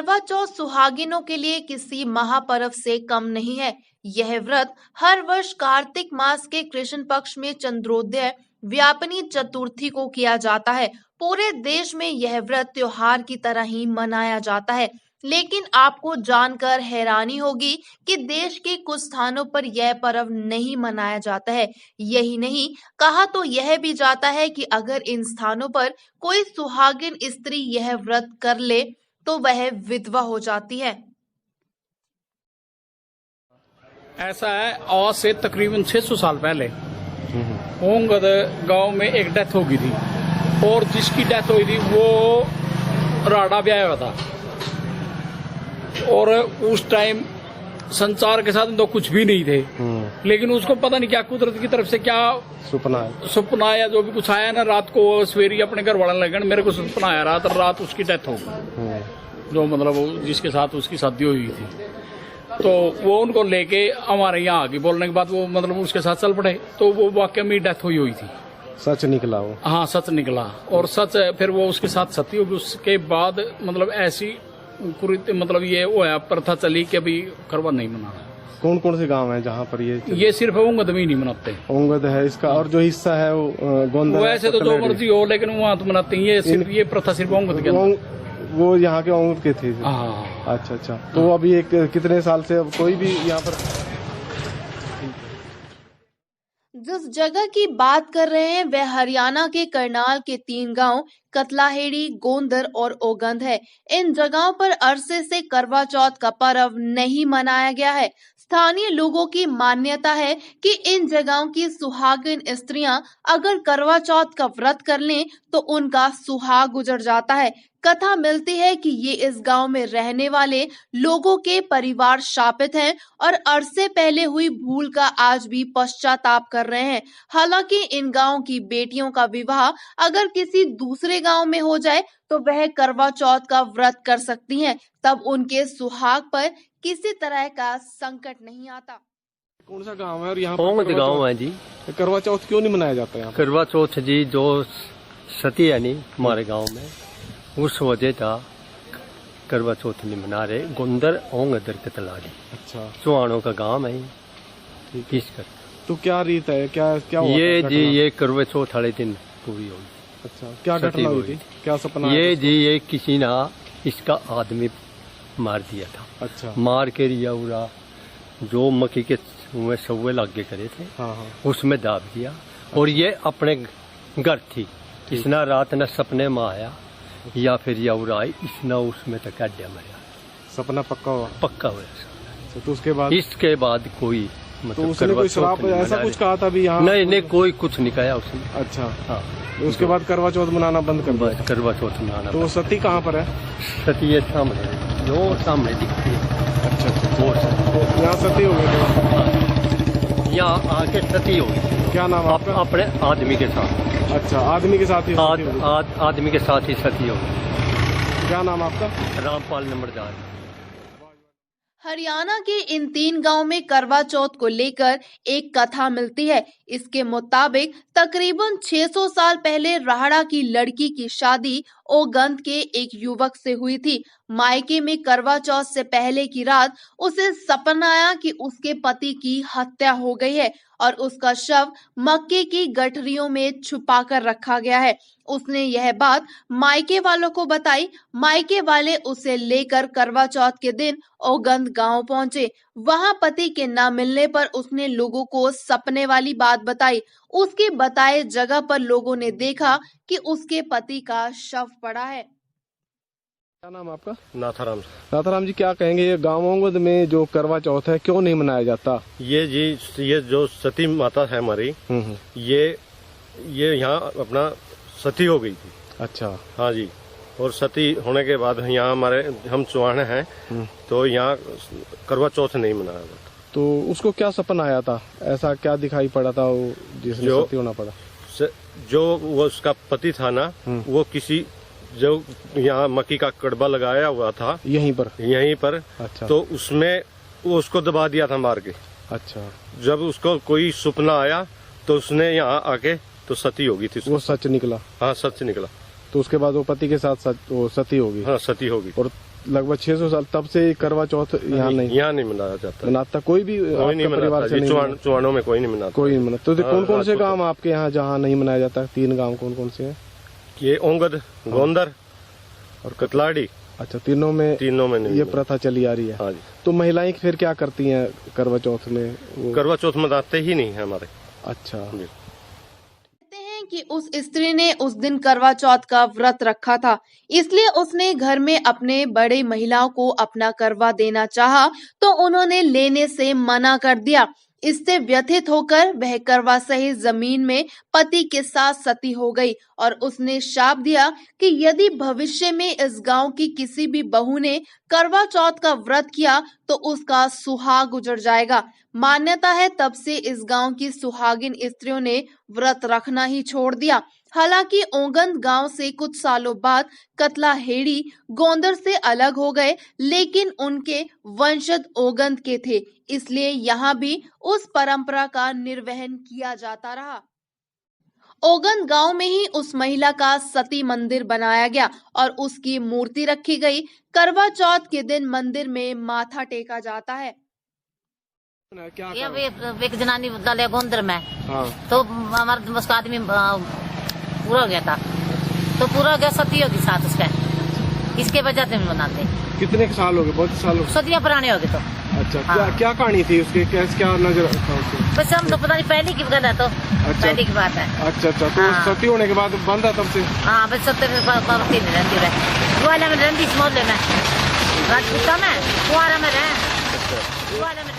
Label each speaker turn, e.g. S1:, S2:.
S1: करवा चौथ सुहागिनों के लिए किसी महापर्व से कम नहीं है। यह व्रत हर वर्ष कार्तिक मास के कृष्ण पक्ष में चंद्रोदय व्यापिनी चतुर्थी को किया जाता है। पूरे देश में यह व्रत त्योहार की तरह ही मनाया जाता है, लेकिन आपको जानकर हैरानी होगी कि देश के कुछ स्थानों पर यह पर्व नहीं मनाया जाता है। यही नहीं, कहा तो यह भी जाता है कि अगर इन स्थानों पर कोई सुहागिन स्त्री यह व्रत कर ले तो वह विधवा हो जाती है।
S2: ऐसा है, आज से तकरीबन 600 साल पहले ओंगद गांव में एक डेथ हो गई थी और जिसकी डेथ हुई थी वो राड़ा ब्याह हुआ था। और उस टाइम संसार के साथ तो कुछ भी नहीं थे, लेकिन उसको पता नहीं क्या कुदरत की तरफ से क्या सपना आया, जो भी कुछ आया ना। रात को सवेरे अपने घर वाले लगन मेरे को सपना आया, रात उसकी डेथ हो गई, जो मतलब जिसके साथ उसकी शादी हुई थी। तो वो उनको लेके हमारे यहाँ आ गई। बोलने के बाद वो मतलब उसके साथ चल पड़े, तो वो वाकई में डेथ हुई थी।
S3: सच निकला वो? हाँ,
S2: सच निकला। और सच फिर वो उसके साथ सती होगी। उसके बाद मतलब ऐसी मतलब ये हुआ प्रथा चली कि अभी करवा नहीं मनाना।
S3: कौन कौन से गांव है जहाँ पर ये
S2: सिर्फ ओंगद में ही नहीं मनाते।
S3: ओंगद है इसका, और जो हिस्सा है वो गोंदा,
S2: वैसे तो जो मर्जी हो, लेकिन वहाँ तो मनाते हैं। ये प्रथा सिर्फ ओंगद के अंदर।
S3: वो यहाँ के ओंगद के थे। अच्छा। तो अभी कितने साल से अब कोई भी यहाँ पर?
S1: जिस जगह की बात कर रहे हैं वह हरियाणा के करनाल के 3 गांव कतलाहेड़ी, गोंदर और ओगंद है। इन जगहों पर अरसे से करवा चौथ का पर्व नहीं मनाया गया है। स्थानीय लोगों की मान्यता है कि इन जगहों की सुहागिन स्त्रियां अगर करवा चौथ का व्रत कर लें तो उनका सुहाग गुजर जाता है। कथा मिलती है कि ये इस गांव में रहने वाले लोगों के परिवार शापित हैं और अरसे पहले हुई भूल का आज भी पश्चाताप कर रहे हैं। हालांकि इन गांव की बेटियों का विवाह अगर किसी दूसरे गांव में हो जाए तो वह करवा चौथ का व्रत कर सकती हैं, तब उनके सुहाग पर किसी तरह का संकट नहीं आता।
S3: कौन सा गांव है और यहाँ
S4: गांव है जी?
S3: करवा चौथ क्यों नहीं मनाया जाता है?
S4: करवा चौथ जी जो सती है नहीं हमारे गांव में, उस वजह था करवा चौथ नहीं मना रहे। गोंदर ओंगदर कतलाड़ी।
S3: अच्छा,
S4: चौहानों का गांव है इस कर।
S3: तो क्या रीत है, क्या
S4: ये जी ये करवा चौथ वाले दिन पूरी होगी।
S3: अच्छा, क्या घटना हुई थी, क्या सपना?
S4: ये जी ये किसी ने इसका आदमी मार दिया था।
S3: अच्छा।
S4: मार के रिया उरा जो मक्की के सौवे लागे करे थे, उसमें दाब दिया। और ये अपने घर थी, इसना रात न सपने में आया या फिर या उड़ाई, इसना उसमें तक अड्डा मरा।
S3: सपना पक्का हुआ?
S4: पक्का हुआ।
S3: तो उसके बाद
S4: कोई मतलब
S3: तो उसने कोई श्राप ऐसा कुछ कहा था भी यहाँ?
S4: नहीं, कोई कुछ नहीं कहा उसने।
S3: अच्छा। हाँ। तो उसके बाद करवा चौथ मनाना बंद कर दिया?
S4: करवा चौथ मनाना।
S3: तो सती कहाँ पर है?
S4: सती ये सामने, जो सामने दिखती है।
S3: अच्छा। तो यहाँ सती हो गई?
S4: यहाँ आके सती हो गई।
S3: क्या नाम आपका?
S4: अपने आदमी के साथ।
S3: अच्छा, आदमी के साथ ही?
S4: आदमी के साथ ही सती हो गई।
S3: क्या नाम आपका?
S4: रामपाल नंबरदार।
S1: हरियाणा के इन 3 गांव में करवा चौथ को लेकर एक कथा मिलती है। इसके मुताबिक तकरीबन 600 साल पहले राहड़ा की लड़की की शादी ओगंद के एक युवक से हुई थी। मायके में करवा चौथ से पहले की रात उसे सपना आया कि उसके पति की हत्या हो गई है और उसका शव मक्के की गठरियों में छुपा कर रखा गया है। उसने यह बात मायके वालों को बताई। मायके वाले उसे लेकर करवा चौथ के दिन ओगंद गांव पहुंचे। वहां पति के न मिलने पर उसने लोगों को सपने वाली बात बताई। उसके बताए जगह पर लोगों ने देखा कि उसके पति का शव पड़ा है।
S3: क्या नाम आपका?
S4: नाथाराम।
S3: नाथाराम जी, क्या कहेंगे ये गाँव ओंगद में जो करवा चौथ है क्यों नहीं मनाया जाता?
S4: ये जो सती माता है हमारी, ये यहाँ अपना सती हो गई थी।
S3: अच्छा।
S4: हाँ जी। और सती होने के बाद यहाँ हम चौहान हैं, तो यहाँ करवा चौथ नहीं मनाया जाता।
S3: तो उसको क्या सपना आया था, ऐसा क्या दिखाई पड़ा था वो जिसमें सती होना पड़ा?
S4: जो वो उसका पति था ना, वो किसी जो यहाँ मक्की का कड़बा लगाया हुआ था यहीं पर। अच्छा। तो उसमें वो उसको दबा दिया था मार के।
S3: अच्छा।
S4: जब उसको कोई सपना आया तो उसने यहाँ आके तो सती हो गई थी।
S3: वो सच निकला?
S4: हाँ, सच निकला।
S3: तो उसके बाद वो पति के साथ वो सती होगी?
S4: हाँ, सती होगी।
S3: और लगभग 600 साल तब से करवा चौथ यहाँ नहीं
S5: मनाया जाता।
S3: मनाता कोई भी आपका परिवार से नहीं?
S5: चुवानों में कोई नहीं मनाता।
S3: कोई नहीं मनाता। तो कौन कौन से गांव आपके यहाँ जहाँ नहीं मनाया जाता? 3 गांव कौन कौन से हैं?
S5: ये ओंगद, गोंदर और कतलाड़ी।
S3: अच्छा, तीनों में
S5: नहीं
S3: ये प्रथा चली आ रही है।
S5: हाँ जी।
S3: तो महिलाएं फिर क्या करती हैं करवा चौथ में?
S5: करवा चौथ मनाते ही नहीं है हमारे।
S3: अच्छा
S5: जी।
S1: कहते हैं कि उस स्त्री ने उस दिन करवा चौथ का व्रत रखा था, इसलिए उसने घर में अपने बड़े महिलाओं को अपना करवा देना चाहा तो उन्होंने लेने से मना कर दिया। इससे व्यथित होकर वह करवा सहित जमीन में पति के साथ सती हो गई और उसने शाप दिया कि यदि भविष्य में इस गांव की किसी भी बहू ने करवा चौथ का व्रत किया तो उसका सुहाग उजड़ जाएगा। मान्यता है तब से इस गांव की सुहागिन स्त्रियों ने व्रत रखना ही छोड़ दिया। हालांकि ओंगंद गांव से कुछ सालों बाद कतलाहेड़ी गोंदर से अलग हो गए, लेकिन उनके वंशज ओंगंद के थे, इसलिए यहाँ भी उस परंपरा का निर्वहन किया जाता रहा। ओंगंद गांव में ही उस महिला का सती मंदिर बनाया गया और उसकी मूर्ति रखी गई। करवा चौथ के दिन मंदिर में माथा टेका जाता है।
S3: क्या
S6: एक जनानी डाले गोंदर में।
S3: हाँ।
S6: तो हमारा उसका आदमी पूरा हो गया था, तो पूरा हो गया सती होगी साथ उसका, इसके वजह से मनाते।
S3: कितने साल हो गए? बहुत साल हो गए।
S6: सदियां पुराने हो गए। तो
S3: अच्छा,
S6: हाँ।
S3: क्या कहानी थी उसके? क्या नजर था उसके?
S6: बस हम तो पता नहीं, पहले की गल है तो।
S3: अच्छा।
S6: पहले की बात है।
S3: अच्छा। तो
S6: हाँ।
S3: सती होने के बाद बंद है तब से?
S6: हाँ, बस 70 में रहती है। ग्वाला में रहती, इस मोहल्ले में, राजपूता में, कुआरा में रहे, ग्वाला में